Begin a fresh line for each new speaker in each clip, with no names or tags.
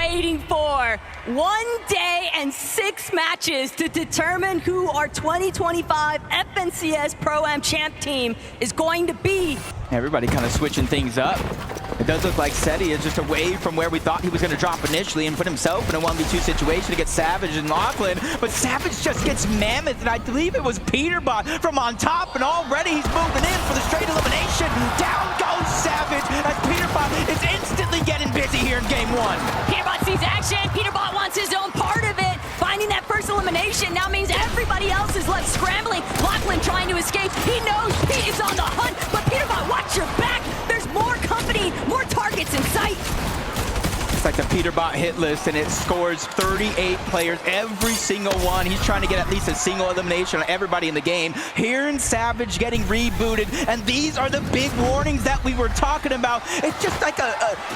waiting for. 1 day and 6 matches to determine who our 2025 FNCS Pro-Am champ team is going to be.
Everybody kind of switching things up. It does look like Seti is just away from where we thought he was going to drop initially and put himself in a 1v2 situation against Savage and Lachlan. But Savage just gets Mammoth, and I believe it was Peterbot from on top, and already he's moving in for the straight elimination. Down goes Savage as Peterbot is instantly getting busy here in game 1.
Peterbot sees action. Peterbot wants his own part of it. Finding that first elimination now means everybody else is left scrambling. Lachlan trying to escape. He knows he is on the hunt, but Peterbot, watch your back. There's more company, more targets in sight.
It's like the Peterbot hit list, and it scores 38 players, every single one. He's trying to get at least a single elimination on everybody in the game. Here in Savage getting rebooted, and these are the big warnings that we were talking about. It's just like a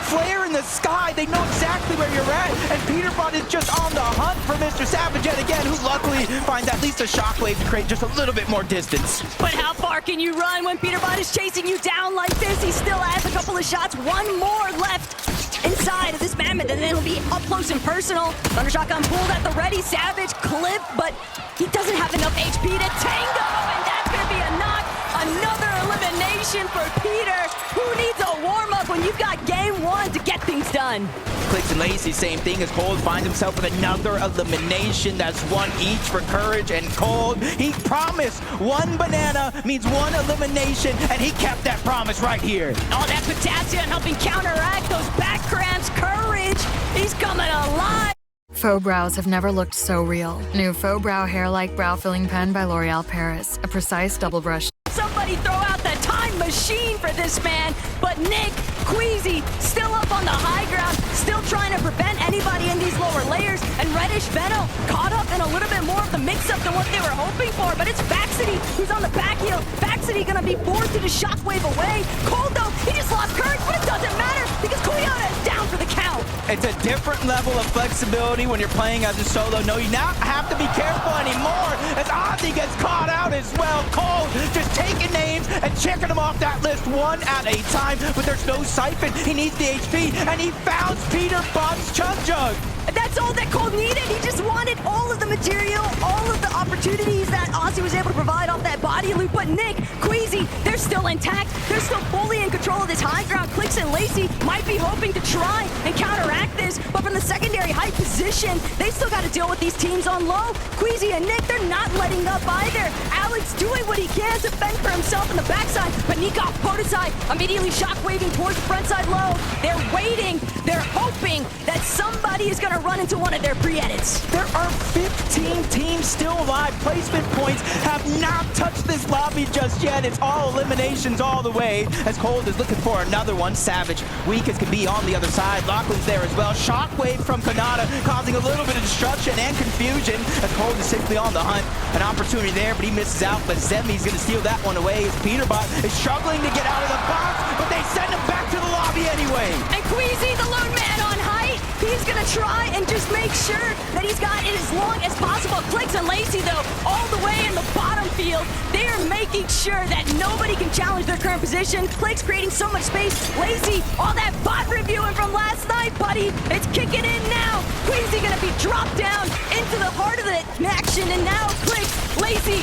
flare in the sky. They know exactly where you're at, and Peterbot is just on the hunt for Mr. Savage yet again, who luckily finds at least a shockwave to create just a little bit more distance.
But how far can you run when Peterbot is chasing you down like this? He still has a couple of shots, one more left inside of this Mammoth, and then it'll be up close and personal. Thunder Shotgun pulled at the ready. Savage clip, but he doesn't have enough HP to tango, and that's gonna be a knock. Another elimination for Peter. Who needs a warm-up when you've got game 1 to get things done?
Clix and Lacey, same thing as Cold finds himself with another elimination. That's 1 each for Courage and Cold. He promised 1 banana means 1 elimination, and he kept that promise right here.
Oh, that potassium helping counteract those back cramps. Courage, he's coming alive.
Faux brows have never looked so real. New Faux Brow Hair Like Brow Filling Pen by L'Oreal Paris. A precise double brush.
Somebody throw out the time machine for this man. But Nick, Queasy, still up on the high ground, still trying to prevent anybody in these lower layers. And Reddish Venom caught up in a little bit more of the mix-up than what they were hoping for. But it's Vaxity who's on the back heel. Vaxity gonna be forced to just shockwave away. Cold though, he just lost courage, but it doesn't matter because Kuyana is down for the count.
It's a different level of flexibility when you're playing as a solo. No, you not have to be careful anymore as Ozzy gets caught out as well. Cold just taking names and checking them off that list 1 at a time, but there's no siphon. He needs the HP, and he found Peterbot's Chug Jug.
That's all that Cold needed. He just wanted all of the material, all of the opportunities that Ozzy was able to provide off that body loop. But Nick, Queasy, they're still intact. They're still fully in control of this high ground. Clix and Lacey might be hoping to try and counteract this, but from the secondary height position, they still got to deal with these teams on low. Queasy and Nick, they're not letting up either. Alex doing what he can to fend for himself on the backside, but Nikov, Podesai immediately shockwaving towards the front side low. They're waiting. They're hoping that somebody is going to run into one of their pre-edits.
There are 15 teams still alive. Placement points have not touched this lobby just yet. It's all eliminations all the way as Cold is looking for another one. Savage, weak as can be on the other side. Lachlan's there as well. Shockwave from Kanata causing a little bit of destruction and confusion as Cold is simply on the hunt. An opportunity there, but he misses out. But Zemi's going to steal that one away as Peterbot is struggling to get out of the box, but they send him back to the lobby anyway.
And Queasy, the lone man on height, he's gonna try and just make sure that he's got it as long as possible. Clix and Lacey, though, all the way in the bottom field, they are making sure that nobody can challenge their current position. Clix creating so much space. Lacey, all that bot reviewing from last night, buddy. It's kicking in now. Queasy gonna be dropped down into the heart of the action, and now Clix, Lacey,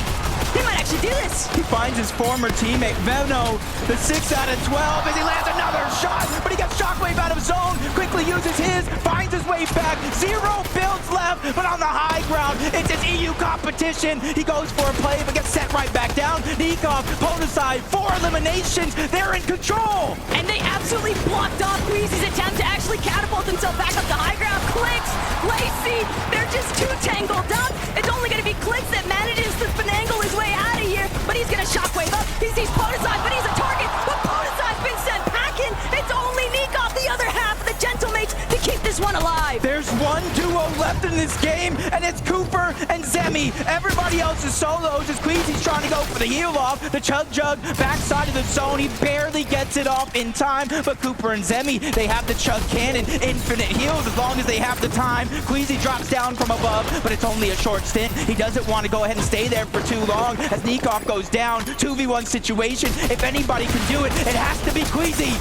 they might actually do this.
He finds his former teammate, Veno, the 6 out of 12, as he lands another shot, but he gets Shockwave out of zone, quickly uses his, finds his way back, 0 builds left, but on the high ground, it's his EU competition. He goes for a play, but gets set right back down. Nikov, Podesai, 4 eliminations, they're in control.
And they absolutely blocked off Queasy's attempt to actually catapult himself back up the high ground. Clix, Lacey, they're just too tangled up. It's only gonna be Clix that manages to finagle his way out of here, but he's gonna shockwave up. He sees Podesai, but he's a target, but Podesai's been sent packing. It's only Nikov, the other half of the Gentlemates, to keep this one alive.
There's 1 duo left in this game, and it's Cooper and Zemi. Everybody else is solos as Queasy's trying to go for the heal off. The Chug Jug backside of the zone. He barely gets it off in time, but Cooper and Zemi, they have the Chug Cannon. Infinite heals as long as they have the time. Queasy drops down from above, but it's only a short stint. He doesn't want to go ahead and stay there for too long as Nikov goes down. 2v1 situation. If anybody can do it, it has to be Queasy.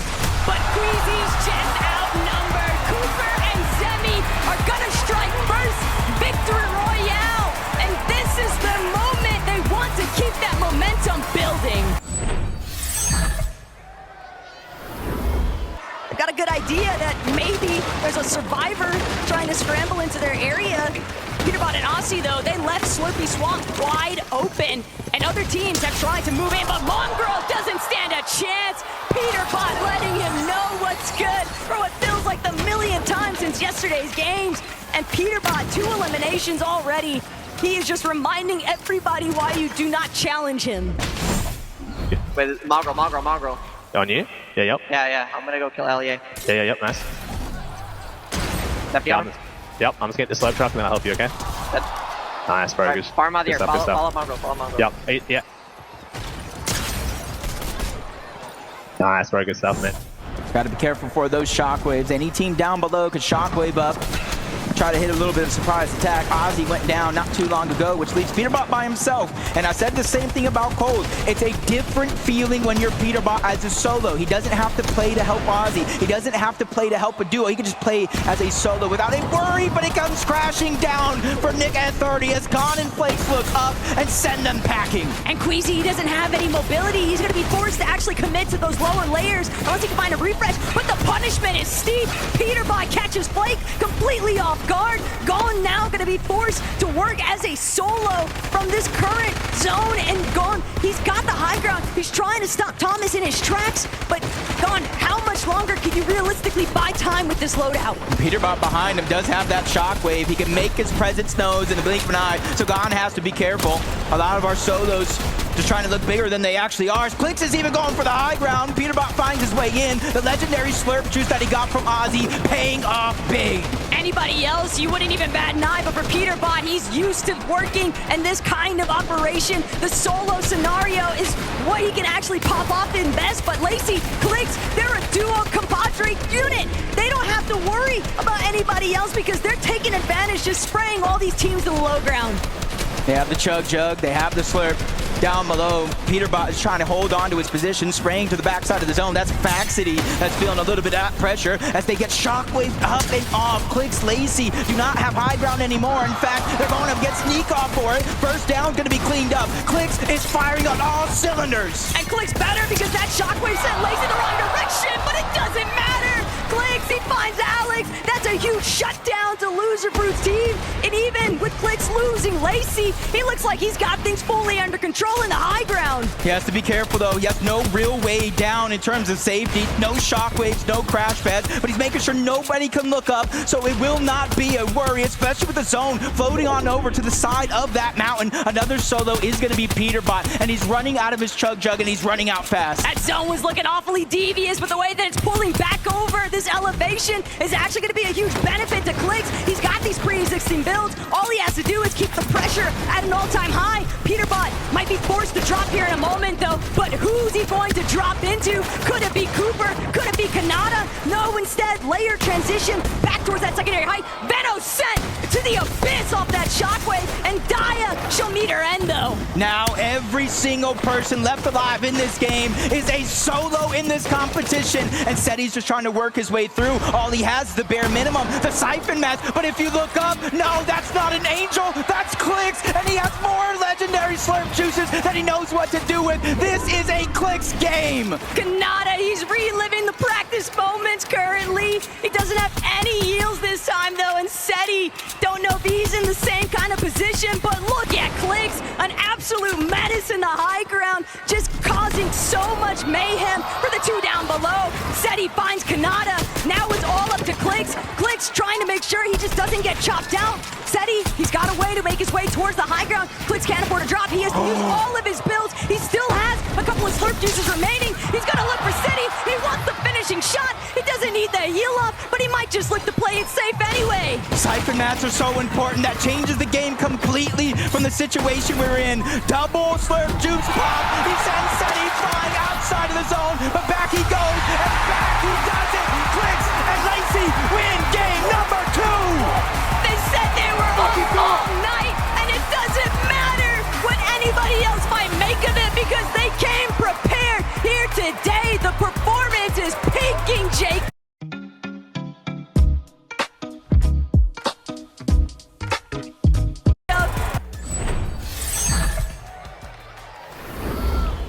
But Queasy's just outnumbered. Cooper and Zemi idea that maybe there's a survivor trying to scramble into their area. Peterbot and Aussie, though, they left Slurpy Swamp wide open, and other teams have tried to move in, but Mongrel doesn't stand a chance. Peterbot letting him know what's good for what feels like the millionth time since yesterday's games. And Peterbot, 2 eliminations already. He is just reminding everybody why you do not challenge him.
Wait, Mongrel.
On you? Yeah, yep.
Yeah, I'm gonna go kill LEA.
Yeah, yep, nice.
Step
Yeah,
down.
yep, I'm just getting the slope truck and I'll help you, okay? Nice, very good.
Farm out
Good
here.
stuff, good
Follow
stuff.
Mongrel.
Yep, yeah. Nice, very good stuff, man.
Got to be careful for those shockwaves. Any team down below could shockwave up. Try to hit a little bit of surprise attack. Ozzy went down not too long ago, which leaves Peterbot by himself. And I said the same thing about Cold. It's a different feeling when you're Peterbot as a solo. He doesn't have to play to help Ozzy. He doesn't have to play to help a duo. He can just play as a solo without a worry, but it comes crashing down for Nick at 30 as Khan and Flakes look up and send them packing.
And Queasy, he doesn't have any mobility. He's going to be forced to actually commit to those lower layers unless he can find a refresh. But the punishment is steep. Peterbot catches Flake completely off guard. Gone now going to be forced to work as a solo from this current zone. And Gone, he's got the high ground. He's trying to stop Thomas in his tracks. But Gone, how much longer can you realistically buy time with this loadout?
Peterbot behind him does have that shockwave. He can make his presence known in the blink of an eye. So Gone has to be careful. A lot of our solos just trying to look bigger than they actually are. Clicks is even going for the high ground. Peterbot finds his way in. The legendary slurp juice that he got from Ozzy paying off big.
Anybody else, you wouldn't even bat an eye, but for Peterbot, he's used to working in this kind of operation. The solo scenario is what he can actually pop off in best, but Lacey, Clicks, they're a duo compadre unit. They don't have to worry about anybody else because they're taking advantage, just spraying all these teams to the low ground.
They have the Chug Jug, they have the Slurp down below. Peterbot is trying to hold on to his position, spraying to the backside of the zone. That's Faxity that's feeling a little bit of pressure as they get shockwave up and off. Clicks, Lacey do not have high ground anymore. In fact, they're going to get sneak off for it. First down going to be cleaned up. Clicks is firing on all cylinders.
And Clicks better because that shockwave sent Lacey the wrong direction, but it doesn't matter. Clicks, he finds Alex. That's a huge shutdown to Loser Fruit's team. And even with Clicks losing Lacey, he looks like he's got things fully under control in the high ground.
He has to be careful though. He has no real way down in terms of safety. No shockwaves, no crash pads, but he's making sure nobody can look up, so it will not be a worry, especially with the zone floating on over to the side of that mountain. Another solo is going to be Peterbot, and he's running out of his Chug Jug, and he's running out fast.
That zone was looking awfully devious, but the way that it's pulling back over this elevation is actually going to be a huge benefit to Clicks. He's got these pre-existing builds. All he has to do is keep the pressure at an all-time high. Peterbot might be forced to drop here in a moment, though, but who's he going to drop into? Could it be Cooper? Could it be Kanata? No, instead, layer transition back towards that secondary height. Venom sent to the abyss off that shockwave, and Daya, she'll meet her end, though.
Now every single person left alive in this game is a solo in this competition, and Seti's just trying to work his way through. All he has is the bare minimum, the Siphon Mask, but if you look up, no, that's not an angel, that's Clicks, and he has more legendary slurp juices that he knows what to do with. This is a Clicks game.
Kanata, he's reliving the practice moments currently. He doesn't have any heals this time, though, and Seti, don't know if he's in the same kind of position, but look at Clicks, an absolute menace in the high ground, just causing so much mayhem for the two down below. Seti finds Kanata. Now it's all up to Clicks. Clicks trying to make sure he just doesn't get chopped out. Seti, he's got a way to make his way towards the high ground. Clicks can't afford a drop. He has to use all of his builds. He still has a couple of slurp juices remaining. He's gonna look for Seti. He wants the finishing shot. He doesn't need the heal up, but he might just look to play it safe anyway.
Siphon Mats are so important. That changes the game completely from the situation we're in. Double slurp juice pop. He sends Seti flying outside of the zone, but back he goes, and back he does it. Clicks and Lacey win game number 2.
They said they were all night, and it doesn't matter what anybody else might make of it because they came prepared here today. The performance is peaking, Jake.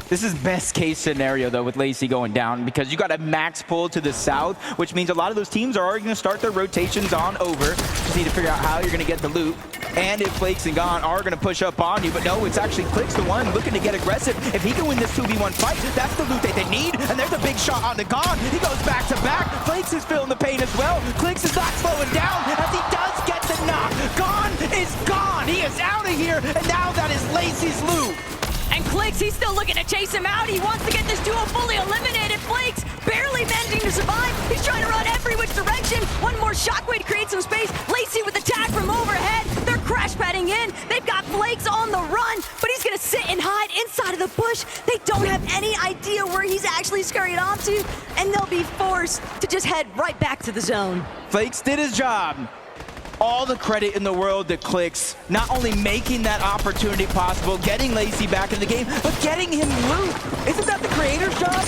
This is best case scenario though with Lacey going down because you got a max pull to the south, which means a lot of those teams are already going to start their rotations on over. Just need to figure out how you're going to get the loot. And if Flakes and Gone are going to push up on you, but no, it's actually Clix the one looking to get aggressive. If he can win this 2v1 fight, that's the loot that they need. And there's a big shot on the Gone. He goes back to back. Flakes is feeling the pain as well. Clix is not slowing down as he does get the knock. Gone is gone. He is out of here. And now that is Lacey's loot.
And Clix, he's still looking to chase him out. He wants to get this duo fully eliminated. Flakes barely managing to survive. He's trying to run every which direction. One more shockwave to create some space. Lacey with the tag from overhead. They're crash padding in. They've got Flakes on the run, but he's gonna sit and hide inside of the bush. They don't have any idea where he's actually scurried onto, and they'll be forced to just head right back to the zone.
Flakes did his job. All the credit in the world to Clix, not only making that opportunity possible, getting Lacey back in the game, but getting him loot. Isn't that the creator's job?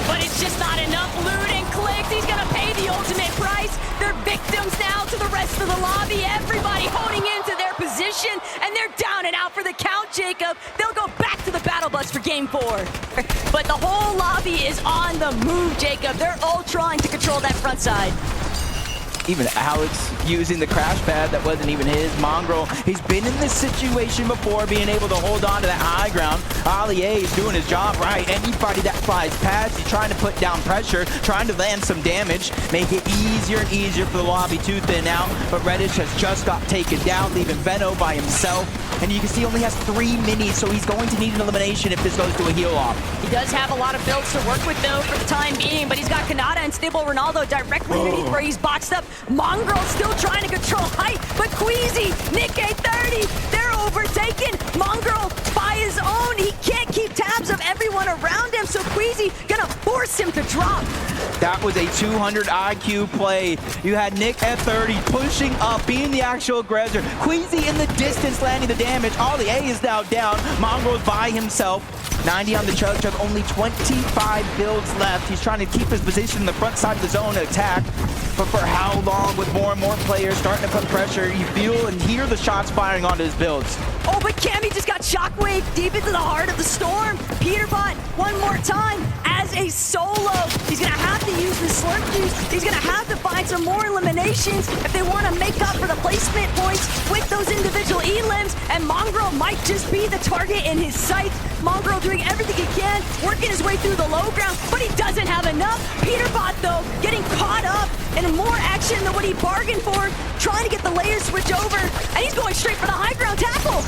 But it's just not enough loot, and Clix, he's gonna pay the ultimate price. They're victims now to the rest of the lobby. Everybody honing into their position, and they're down and out for the count, Jacob. They'll go back to the battle bus for game 4. But the whole lobby is on the move, Jacob. They're all trying to control that front side.
Even Alex using the crash pad that wasn't even his. Mongraal, he's been in this situation before, being able to hold on to that high ground. Allier is doing his job right. Anybody that flies past, he's trying to put down pressure, trying to land some damage, make it easier and easier for the lobby to thin out. But Reddish has just got taken down, leaving Veno by himself. And you can see he only has 3 minis, so he's going to need an elimination if this goes to a heal off.
He does have a lot of builds to work with, though, for the time being, but he's got Kanata and Stable Ronaldo directly underneath where he's boxed up. Mongraal still trying to control height, but Queasy, Nick A30, they're overtaken. Mongraal by his own, he can't keep tabs of everyone around him, so Queasy gonna force him to drop.
That was a 200 IQ play. You had Nick at 30 pushing up, being the actual aggressor. Queasy in the distance landing the damage. Ollie A is now down. Mongraal's by himself. 90 on the Chug Chug, only 25 builds left. He's trying to keep his position in the front side of the zone to attack. But for how long, with more and more players starting to put pressure, you feel and hear the shots firing onto his builds.
Oh, but Cammy just got shockwave deep into the heart of the storm. Peterbot, one more time, as a solo. He's gonna have to use the slurp juice. He's gonna have to find some more eliminations if they want to make up for the placement points with those individual elims. And Mongraal might just be the target in his sights. Mongraal doing everything he can, working his way through the low ground, but he doesn't have enough. Peterbot, though, getting caught up in more action than what he bargained for, trying to get the layer switch over, and he's going straight for the high ground tackle.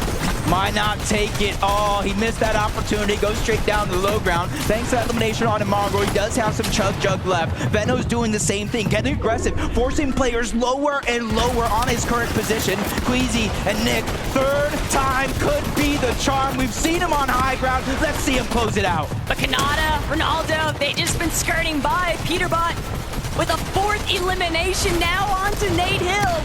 Might not take it all. He missed that opportunity, goes straight down to the low ground. Thanks to that elimination on Mongraal, he does have some Chug Jug left. Veno's doing the same thing, getting aggressive, forcing players lower and lower on his current position. Queasy and Nick, third time could be the charm. We've seen him on high ground. Let's see him close it out.
But Kanata, Ronaldo, they just been skirting by. Peterbot with a 4th elimination now onto Nate Hill.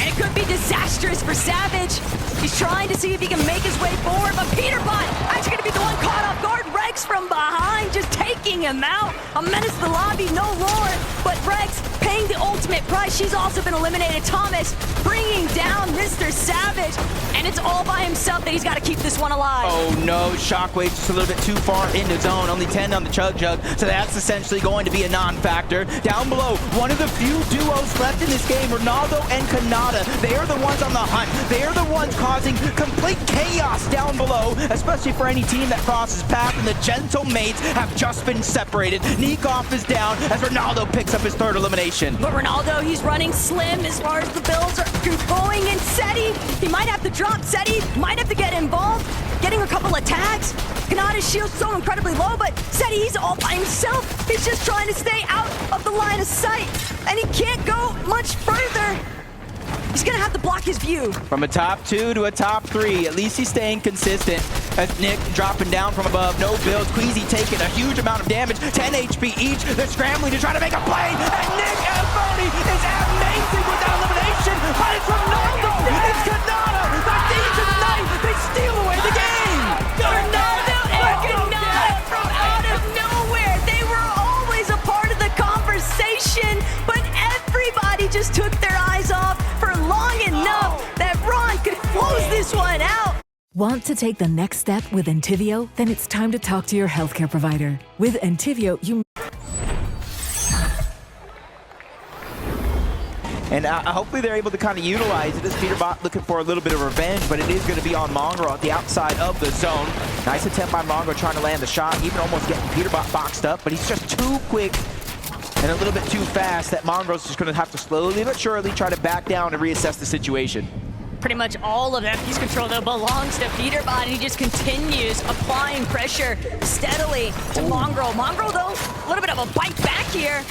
And it could be disastrous for Savage. He's trying to see if he can make his way forward, but Peterbot actually gonna be the one caught off guard. Rex from behind, just taking him out. A menace to the lobby, no lore, but Rex paying the ultimate price. She's also been eliminated. Thomas bringing down Mr. Savage, and it's all by himself that he's got to keep this one alive.
Oh no, Shockwave just a little bit too far into zone. Only 10 on the Chug Jug, so that's essentially going to be a non-factor. Down below, one of the few duos left in this game, Ronaldo and Kanata. They are the ones on the hunt. They are the ones causing complete chaos down below, especially for any team that crosses path, and the Gentle Mates have just been separated. Nikoff is down as Ronaldo picks up his 3rd elimination.
But Ronaldo, he's running slim as far as the builds are going, and Seti, he might have to drop. Seti might have to get involved, getting a couple of tags. Kanata's shield's so incredibly low, but Seti, he's all by himself. He's just trying to stay out of the line of sight, and he can't go much further. He's gonna have to block his view.
From a top 2 to a top 3, at least he's staying consistent. As Nick dropping down from above, no builds. Queasy taking a huge amount of damage, 10 HP each. They're scrambling to try to make a play, and Nick F30 is amazing with that elimination, but it's Ronaldo, it's Kanata, the Thieves of Night, they steal away the game!
Ronaldo and Kanata from out of nowhere. They were always a part of the conversation, but everybody just took their eyes off for long enough that Ron could close this one out.
Want to take the next step with Entivio? Then it's time to talk to your healthcare provider. With Entivio, you...
And hopefully they're able to kind of utilize it as Peterbot looking for a little bit of revenge, but it is going to be on Mongraal at the outside of the zone. Nice attempt by Mongraal trying to land the shot, even almost getting Peterbot boxed up, but he's just too quick and a little bit too fast that Mongraal's just going to have to slowly but surely try to back down and reassess the situation.
Pretty much all of FP's control, though, belongs to Peterbot, and he just continues applying pressure steadily to Mongraal. Mongraal, though, a little bit of a bite back here.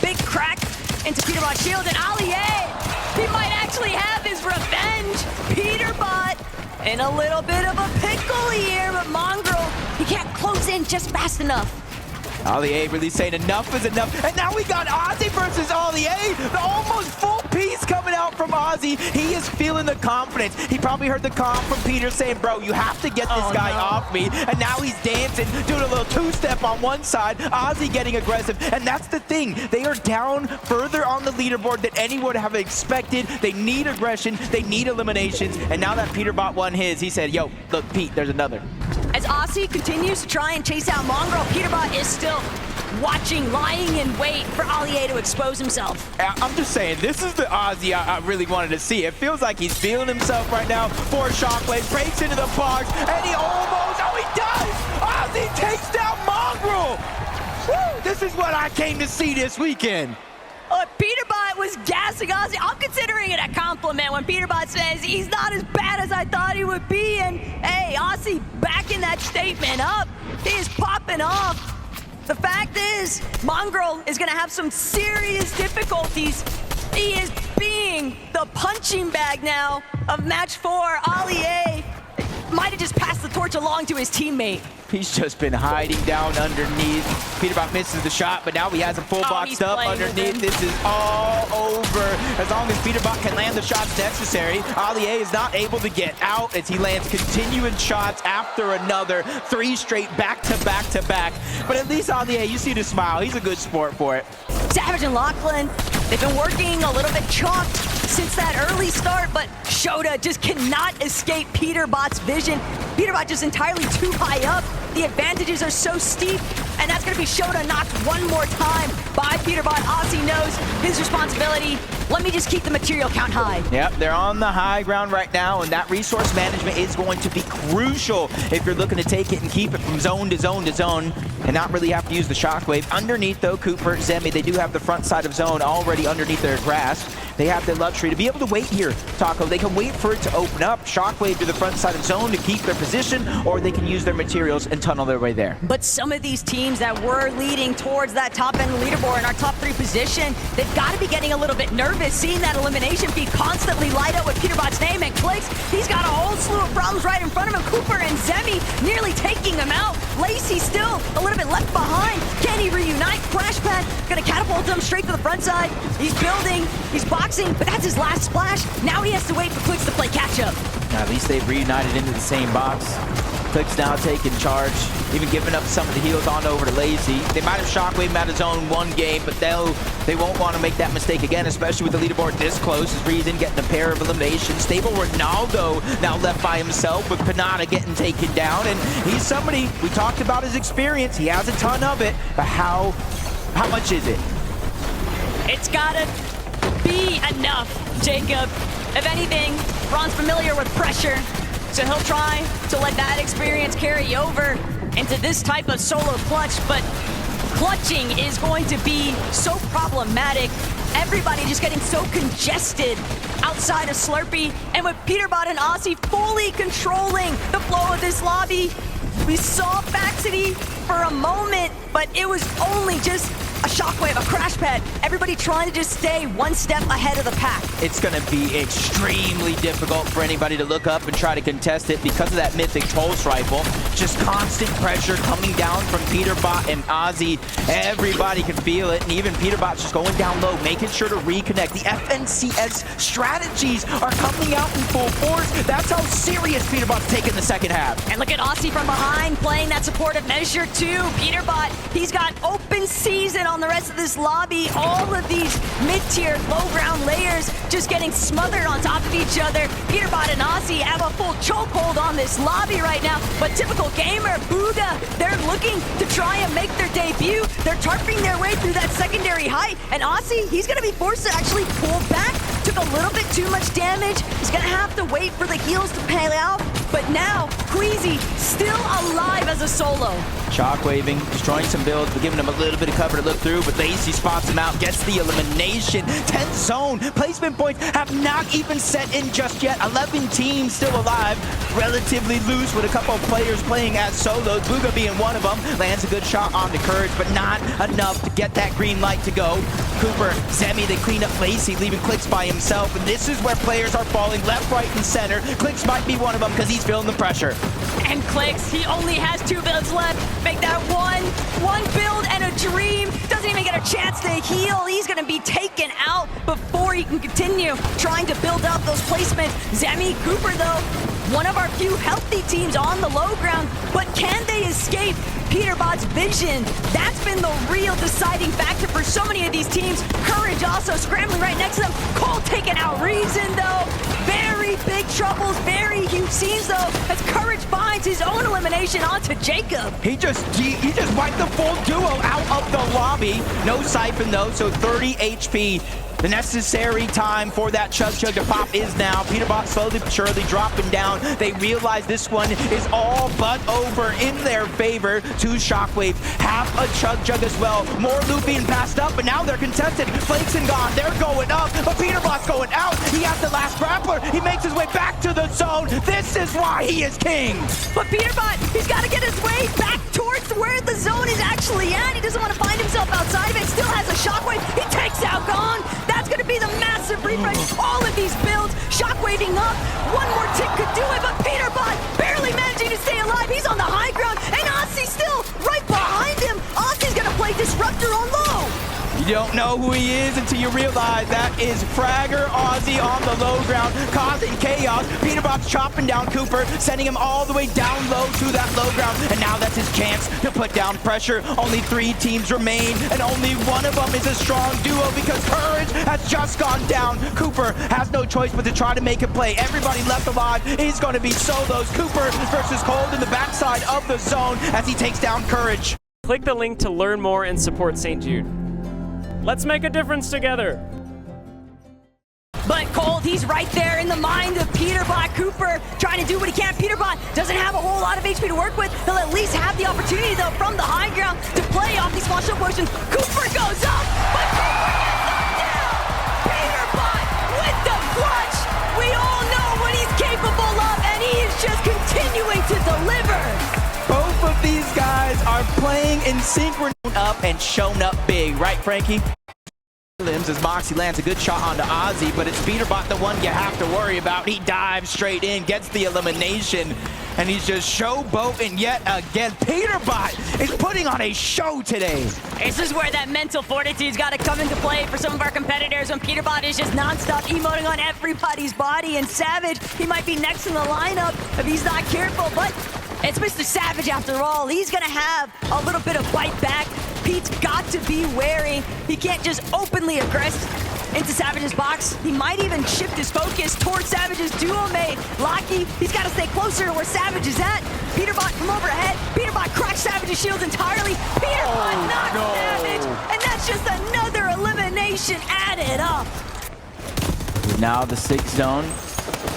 Big crack into Peterbot's shield, and Allier, he might actually have his revenge. Peterbot in a little bit of a pickle here, but Mongraal, he can't close in just fast enough.
Allier really saying enough is enough. And now we got Ozzy versus Allier. The almost full piece coming out from Ozzy. He is feeling the confidence. He probably heard the calm from Peter saying, bro, you have to get this guy off me. And now he's dancing, doing a little two-step on one side. Ozzy getting aggressive. And that's the thing. They are down further on the leaderboard than anyone would have expected. They need aggression. They need eliminations. And now that Peterbot won his, he said, yo, look, Pete, there's another.
As Aussie continues to try and chase out Mongraal, Peterbot is still watching, lying in wait for Allier to expose himself.
I'm just saying, this is the Ozzy I really wanted to see. It feels like he's feeling himself right now. For Shockwave, breaks into the box, and he almost, oh, he does! Ozzy takes down Mongraal! Woo! This is what I came to see this weekend.
Peterbot was gassing Ozzy. I'm considering it a compliment when Peterbot says he's not as bad as I thought he would be. And hey, Ozzy backing that statement up. He is popping off. The fact is, Mongraal is going to have some serious difficulties. He is being the punching bag now of match 4. Allier might have just passed the torch along to his teammate.
He's just been hiding down underneath. Peterbot misses the shot, but now he has him full boxed up underneath. This is all over. As long as Peterbot can land the shots necessary, Allier is not able to get out as he lands continuing shots after another. 3 straight back to back to back. But at least Allier, you see the smile. He's a good sport for it.
Savage and Lachlan, they've been working a little bit chalked since that early start, but Shota just cannot escape Peterbot's vision. Peterbot just entirely too high up. The advantages are so steep, and that's going to be Shota knocked one more time by Peterbot. Ozzy knows his responsibility. Let me just keep the material count high.
Yep, they're on the high ground right now, and that resource management is going to be crucial if you're looking to take it and keep it from zone to zone to zone and not really have to use the Shockwave. Underneath, though, Cooper, Zemi, they do have the front side of zone already underneath their grasp. They have the luxury to be able to wait here, Taco. They can wait for it to open up, Shockwave to the front side of zone to keep their position, or they can use their materials and tunnel their way there.
But some of these teams that were leading towards that top end leaderboard in our top 3 position, they've got to be getting a little bit nervous seeing that elimination feed constantly light up with Peterbot's name and clicks. He's got a whole slew of problems right in front of him. Cooper and Zemi nearly taking him out. Lacey still a little bit left behind. Can he reunite? Crash Pad gonna catapult him straight to the front side. He's building, he's boxing, but that's his last splash. Now he has to wait for Clicks to play catch up.
At least they've reunited into the same box. Clicks now taking charge, even giving up some of the heals on over to Lazy. They might have Shockwave him out of zone 1 game, but they won't want to make that mistake again, especially with the leaderboard this close. As Reason getting a pair of eliminations. Stable Ronaldo now left by himself with Panada getting taken down, and he's somebody, we talked about his experience. He has a ton of it, but how much is it?
It's gotta be enough, Jacob. If anything, Ron's familiar with pressure, so he'll try to let that experience carry over into this type of solo clutch, but clutching is going to be so problematic. Everybody just getting so congested outside of Slurpee, and with Peterbot and Aussie fully controlling the flow of this lobby, we saw Baxity for a moment, but it was only just a Shockwave, a Crash Pad. Everybody trying to just stay one step ahead of the pack.
It's going to be extremely difficult for anybody to look up and try to contest it because of that mythic pulse rifle. Just constant pressure coming down from Peterbot and Ozzy. Everybody can feel it, and even Peterbot's just going down low, making sure to reconnect. The FNCS strategies are coming out in full force. That's how serious Peterbot's taking the second half.
And look at Aussie from behind, playing that supportive measure too. Peterbot, he's got open season on the rest of this lobby. All of these mid-tier, low-ground layers just getting smothered on top of each other. Peterbot and Aussie have a full chokehold on this lobby right now, but typical gamer, Bugha, they're looking to try and make their debut. They're tarping their way through that secondary height, and Aussie, he's gonna be forced to actually pull back. Took a little bit too much damage. He's gonna have to wait for the heals to pay out, but now Queasy still alive as a solo.
Shockwaving, destroying some builds, but giving him a little bit of cover to look through, but Lacy spots him out, gets the elimination. 10th zone, placement points have not even set in just yet. 11 teams still alive, relatively loose with a couple of players playing as solos, Bugha being one of them. Lands a good shot onto Courage, but not enough to get that green light to go. Cooper, Zemi, they clean up Lacy, leaving Clix by himself, and this is where players are falling left, right, and center. Clix might be one of them because he's feeling the pressure.
And Clix, he only has 2 builds left. Make that one build and a dream. Doesn't even get a chance to heal. He's gonna be taken out before he can continue trying to build up those placements. Zemi, Cooper though, one of our few healthy teams on the low ground, but can they escape Peterbot's vision? That's been the real deciding factor for so many of these teams. Courage also scrambling right next to them. Cole taking out Reason though. Very big troubles, very huge scenes though, as Courage finds his own elimination onto Jacob.
He just wiped the full duo out of the lobby. No Siphon though, so 30 HP. The necessary time for that Chug Chug to pop is now. Peterbot slowly but surely dropping down. They realize this one is all but over in their favor. 2 Shockwave, half a Chug Chug as well. More loot being passed up, but now they're contested. Flakes and Gone, they're going up, but Peterbot's going out. He has the last grappler. He makes his way back to the zone. This is why he is king.
But Peterbot, he's got to get his way back towards where the zone is actually at. He doesn't want to find himself outside of it. Still has a Shockwave. He takes out Gone. That's going to be the massive refresh. All of these builds, Shockwaving up. One more tick could do it, but Peterbot barely managing to stay alive. He's on the high ground, and Aussie still right behind him. Aussie's going to play Disruptor on low.
You don't know who he is until you realize that is Fragger Aussie on the low ground, causing chaos. Peterbot's chopping down Cooper, sending him all the way down low to that low ground, and now that's his chance to put down pressure. Only 3 teams remain, and only one of them is a strong duo because Courage has just gone down. Cooper has no choice but to try to make a play. Everybody left alive is going to be solos. Cooper versus Cold in the backside of the zone as he takes down Courage.
Click the link to learn more and support St. Jude. Let's make a difference together.
But Cold, he's right there in the mind of Peterbot. Cooper trying to do what he can. Peterbot doesn't have a whole lot of HP to work with. He'll at least have the opportunity, though, from the high ground to play off these small shield potions. Cooper goes up, but Cooper gets knocked down! Peterbot with the clutch! We all know what he's capable of, and he is just continuing to deliver!
Both of these guys are playing in sync. We're up and shown up big, right, Frankie? Limbs as Moxie lands a good shot onto Aussie, but it's Peterbot the one you have to worry about. He dives straight in, gets the elimination, and he's just showboating yet again. Peterbot is putting on a show today.
This is where that mental fortitude's got to come into play for some of our competitors when Peterbot is just non-stop emoting on everybody's body. And Savage, he might be next in the lineup if he's not careful, but it's Mr. Savage after all. He's gonna have a little bit of bite back. Pete's got to be wary. He can't just openly aggress into Savage's box. He might even shift his focus towards Savage's duo mate. Locky, he's got to stay closer to where Savage is at. Peterbot from overhead. Peterbot cracks Savage's shields entirely. Peterbot knocks Savage, and that's just another elimination added up.
Now the 6th zone.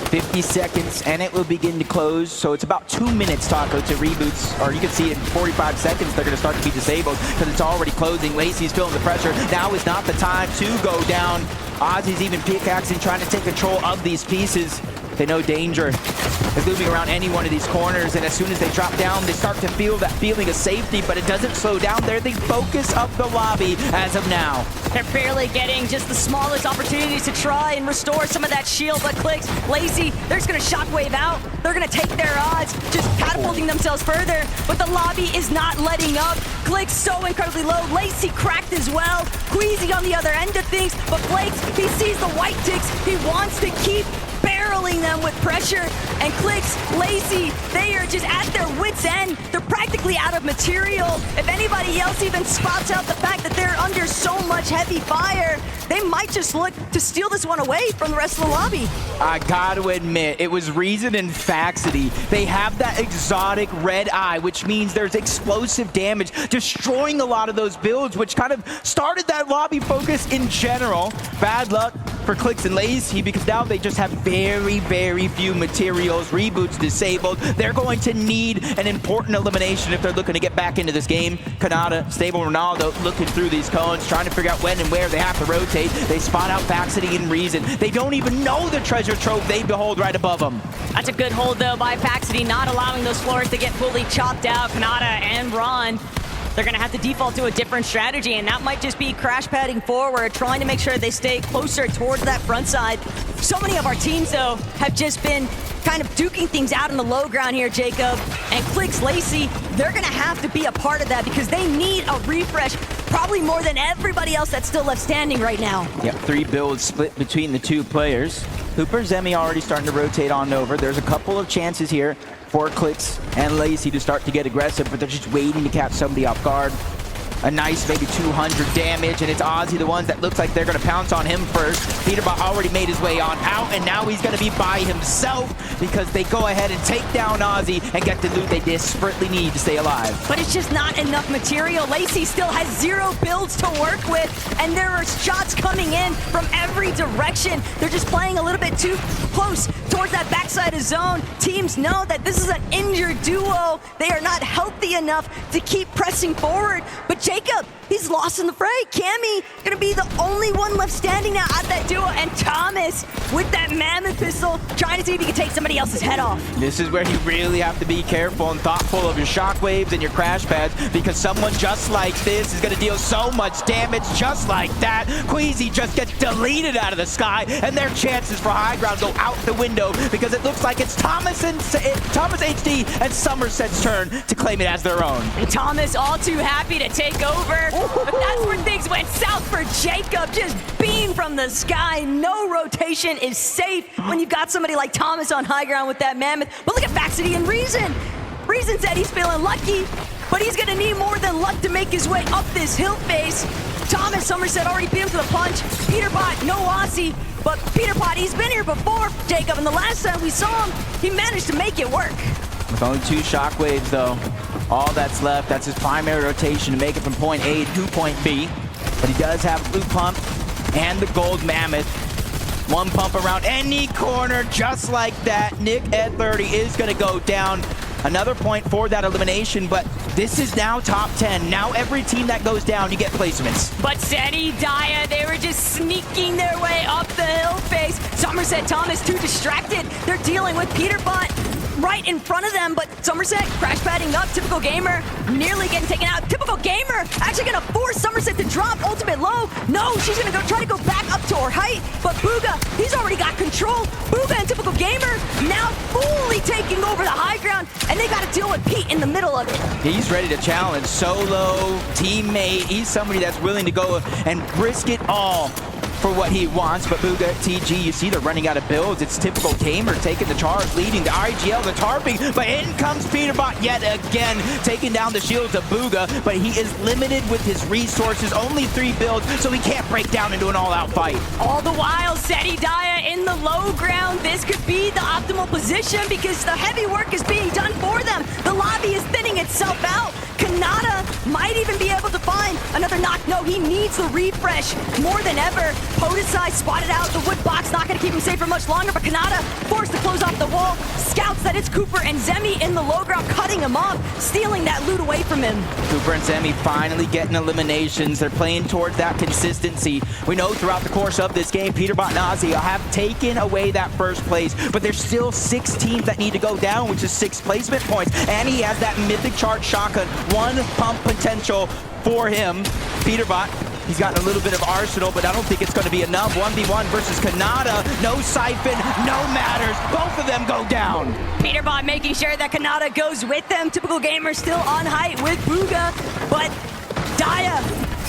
50 seconds and it will begin to close. So it's about 2 minutes, Taco, to reboots, or you can see in 45 seconds they're going to start to be disabled because it's already closing. Lacy's feeling the pressure. Now is not the time to go down. Aussie's even pickaxing, trying to take control of these pieces. They know danger is looming around any one of these corners, and as soon as they drop down, they start to feel that feeling of safety, but it doesn't slow down. They're the focus of the lobby as of now.
They're barely getting just the smallest opportunities to try and restore some of that shield, but Clix, Lacy, they're just gonna shockwave out. They're gonna take their odds, just catapulting themselves further, but the lobby is not letting up. Clix so incredibly low. Lacy cracked as well. Queasy on the other end of things, but Flakes, he sees the white ticks. He wants to keep barreling barreling them with pressure. And Clix, Lazy, they are just at their wits' end. They're practically out of material. If anybody else even spots out the fact that they're under so much heavy fire, they might just look to steal this one away from the rest of the lobby.
I gotta admit, it was Reason and Faxity. They have that exotic red eye, which means there's explosive damage, destroying a lot of those builds, which kind of started that lobby focus in general. Bad luck for Clix and Lazy because now they just have very, very few materials. Reboots disabled. They're going to need an important elimination if they're looking to get back into this game. Kanata, Stable Ronaldo looking through these cones, trying to figure out when and where they have to rotate. They spot out Faxity and Reason. They don't even know the treasure trove they behold right above them.
That's a good hold, though, by Faxity, not allowing those floors to get fully chopped out. Kanata and Ron, they're going to have to default to a different strategy, and that might just be crash padding forward, trying to make sure they stay closer towards that front side. So many of our teams, though, have just been kind of duking things out in the low ground here, Jacob. And Clix, Lacy, they're going to have to be a part of that because they need a refresh, probably more than everybody else that's still left standing right now.
Yep, 3 builds split between the 2 players. Hooper, Zemi already starting to rotate on over. There's a couple of chances here for Clix and Lacy to start to get aggressive, but they're just waiting to catch somebody off guard. A nice maybe 200 damage, and it's Ozzy, the ones that looks like they're going to pounce on him first. Peterbot already made his way on out, and now he's going to be by himself because they go ahead and take down Ozzy and get the loot they desperately need to stay alive.
But it's just not enough material. Lacy still has 0 builds to work with, and there are shots coming in from every direction. They're just playing a little bit too close towards that backside of zone. Teams know that this is an injured duo. They are not healthy enough to keep pressing forward. But Jacob, he's lost in the fray. Cammy gonna be the only one left standing now at that duo, and Thomas with that mammoth pistol trying to see if he can take somebody else's head off.
This is where you really have to be careful and thoughtful of your shockwaves and your crash pads because someone just like this is gonna deal so much damage just like that. Queasy just gets deleted out of the sky, and their chances for high ground go out the window because it looks like it's Thomas HD and Somerset's turn to claim it as their own.
And Thomas all too happy to take over, but that's where things went south for Jacob. Just beam from the sky. No rotation is safe when you've got somebody like Thomas on high ground with that mammoth. But look at Faxity and Reason. Reason said he's feeling lucky, but he's gonna need more than luck to make his way up this hill face. Thomas, Somerset already beat him to the punch. Peterbot, no Aussie, but Peterbot, he's been here before, Jacob, and the last time we saw him, he managed to make it work.
With only 2 shockwaves though, all that's left, that's his primary rotation to make it from point A to point B. But he does have blue pump and the gold mammoth. 1 pump around any corner just like that. Nick at 30 is gonna go down. Another point for that elimination, but this is now top 10. Now every team that goes down, you get placements.
But Seti, Daya, they were just sneaking their way up the hill face. Somerset, Thomas, too distracted. They're dealing with Peterbot right in front of them, but Somerset crash padding up. Typical Gamer nearly getting taken out. Typical Gamer actually gonna force Somerset to drop ultimate low. No, she's gonna try to go back up to her height, but Bugha, he's already got control. Bugha and Typical Gamer now fully taking over the high ground, and they gotta deal with Pete in the middle of it.
He's ready to challenge. Solo, teammate, he's somebody that's willing to go and risk it all for what he wants. But Bugha, TG, you see they're running out of builds. It's Typical Gamer taking the charge, leading the IGL, the tarping, but in comes Peterbot yet again, taking down the shields of Bugha, but he is limited with his resources, only 3 builds, so he can't break down into an all-out fight.
All the while, Seti Daya in the low ground. This could be the optimal position because the heavy work is being done for them. The lobby is thinning itself out. Kanata might even be able to find another knock. No, he needs the refresh more than ever. Podesai spotted out the wood box, not going to keep him safe for much longer, but Kanata forced to close off the wall. Scouts that it's Cooper and Zemi in the low ground, cutting him off, stealing that loot away from him.
Cooper and Zemi finally getting eliminations. They're playing towards that consistency. We know throughout the course of this game, Peterbot and Ozzy have taken away that first place, but there's still 6 teams that need to go down, which is 6 placement points, and he has that mythic charge shotgun, 1 pump potential for him. Peterbot, he's got a little bit of arsenal, but I don't think it's going to be enough. 1v1 versus Kanata. No siphon, no matters. Both of them go down.
Peterbot making sure that Kanata goes with them. Typical Gamer still on height with Bugha, but Daya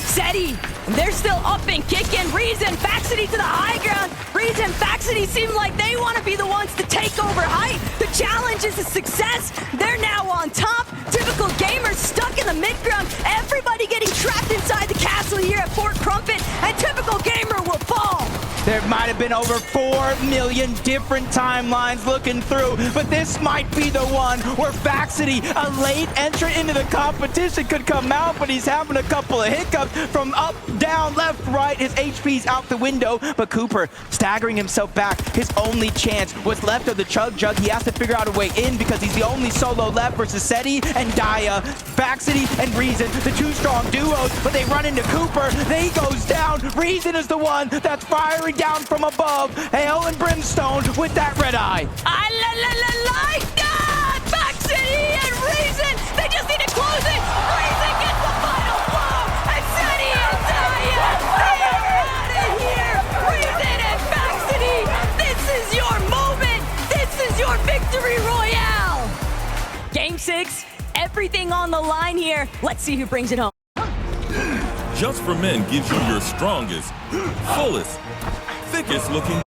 Seti, they're still up and kicking. Reason, Faxity to the high ground. Reason, Faxity seem like they want to be the ones to take over height. The challenge is a success. They're now on top. Typical Gamers stuck in the mid-ground. Everybody getting trapped inside the castle here at Fort Crumpet, and Typical Gamer will fall.
There might have been over 4 million different timelines looking through, but this might be the one where Faxity, a late entrant into the competition, could come out, but he's having a couple of hiccups from up, down, left, right. His HP's out the window, but Cooper staggering himself back. His only chance was left of the Chug Jug. He has to figure out a way in because he's the only solo left versus Seti and Daya. Faxity and Reason, the two strong duos, but they run into Cooper. He goes down. Reason is the one that's firing down from above. Hail and Brimstone with that red eye.
Like that! Faxity and Reason, they just need to close it. Reason gets the final blow, and Seti and Daya, they are out of here. Reason and Faxity, this is your moment. This is your victory royale. Game 6, everything on the line here. Let's see who brings it home.
Just for Men gives you your strongest, fullest, thickest looking.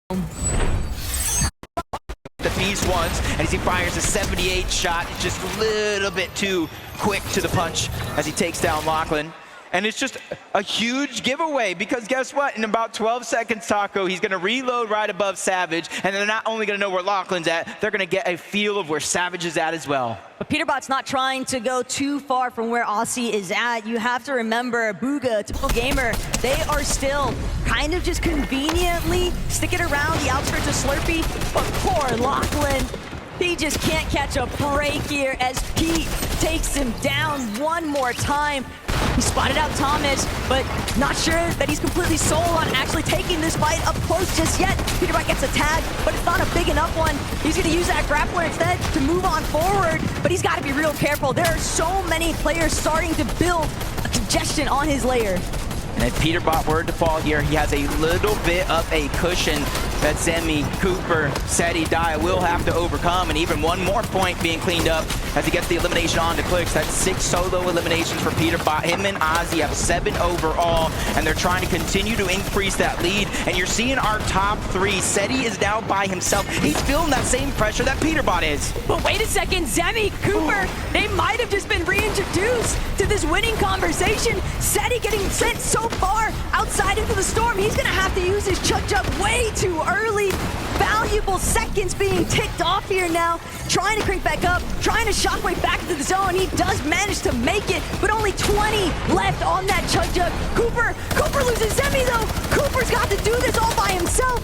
The beast once, and as he fires a 78 shot, it's just a little bit too quick to the punch as he takes down Lachlan. And it's just a huge giveaway because guess what? In about 12 seconds, Taco, he's going to reload right above Savage, and they're not only going to know where Lachlan's at, they're going to get a feel of where Savage is at as well.
But Peterbot's not trying to go too far from where Aussie is at. You have to remember, Bugha, Typical Gamer, they are still kind of just conveniently sticking around the outskirts of Slurpee. But poor Lachlan, he just can't catch a break here as Pete takes him down one more time. He spotted out Thomas, but not sure that he's completely sold on actually taking this fight up close just yet. Peterbot gets a tag, but it's not a big enough one. He's going to use that grappler instead to move on forward, but he's got to be real careful. There are so many players starting to build a congestion on his layer.
And if Peterbot were to fall here, he has a little bit of a cushion that Zemi, Cooper, Seti, Daya will have to overcome. And even one more point being cleaned up as he gets the elimination on to Clix. That's 6 solo eliminations for Peterbot. Him and Ozzy have 7 overall, and they're trying to continue to increase that lead. And you're seeing our top 3. Seti is now by himself. He's feeling that same pressure that Peterbot is.
But wait a second, Zemi, Cooper, they might have just been reintroduced to this winning conversation. Seti getting sent so far outside into the storm, he's gonna have to use his Chug Jug way too early. Valuable seconds being ticked off here now. Trying to crank back up, trying to shockwave back into the zone. He does manage to make it, but only 20 left on that Chug Jug. Cooper loses Zemi though. Cooper's got to do this all by himself.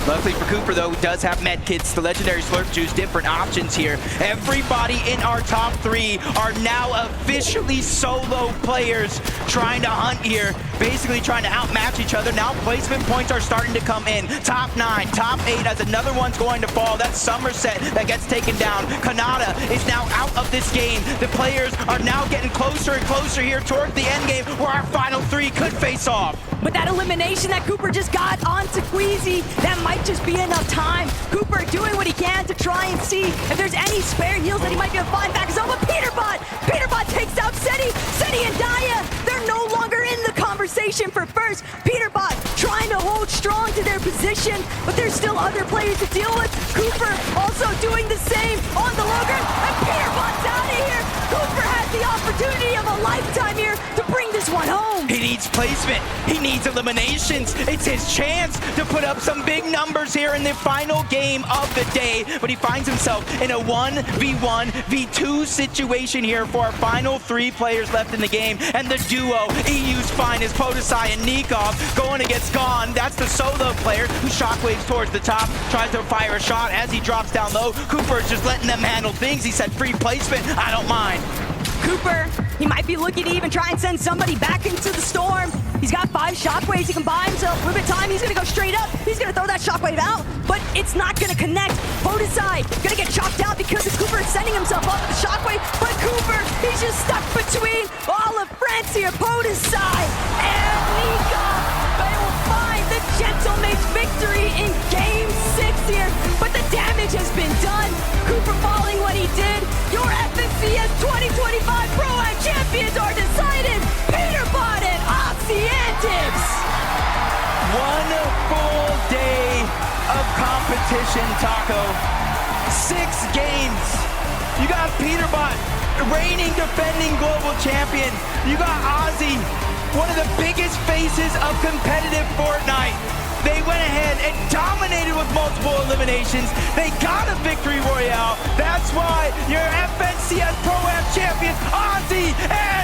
Luckily for Cooper, though, he does have med kits, the legendary Slurp Juice, different options here. Everybody in our top 3 are now officially solo players trying to hunt here, basically trying to outmatch each other. Now placement points are starting to come in. Top 9, top 8 as another one's going to fall. That's Somerset that gets taken down. Kanata is now out of this game. The players are now getting closer and closer here towards the end game where our final 3 could face off.
But that elimination that Cooper just got onto Queasy, that might just be enough time. Cooper doing what he can to try and see if there's any spare heals that he might be able to find back. So, but Peterbot takes out Seti and Daya. They're no longer in the conversation for first. Peterbot trying to hold strong to their position, but there's still other players to deal with. Cooper also doing the same on the low ground, and Peterbot's out of here. Cooper has the opportunity of a lifetime here to bring this one home.
He needs placement. He needs eliminations. It's his chance to put up some big numbers here in the final game of the day, but he finds himself in a 1v1, v2 situation here for our final 3 players left in the game, and the duo, EU's finest, Podesai and Nikov, going against Gone. That's the solo player who shockwaves towards the top, tries to fire a shot as he drops down low. Cooper's just letting them handle things. He said free placement, I don't mind.
Cooper, he might be looking to even try and send somebody back into the storm. He's got 5 shockwaves. He can buy himself a little bit of time. He's going to go straight up. He's going to throw that shockwave out, but it's not going to connect. Podesai going to get chopped out because Cooper is sending himself off with the shockwave, but Cooper, he's just stuck between all of France here. Podesai and Nikov, they will find the Gentleman's victory in Game 6 here, but the damage has been done. Cooper falling what he did. Your FNCS 2025 Pro-Am champions are decided. Peterbot and Aussie
competition, Taco. 6 games. You got Peterbot, reigning defending global champion. You got Ozzy, one of the biggest faces of competitive Fortnite. They went ahead and dominated with multiple eliminations. They got a victory royale. That's why your FNCS Pro-Am champion, Ozzy and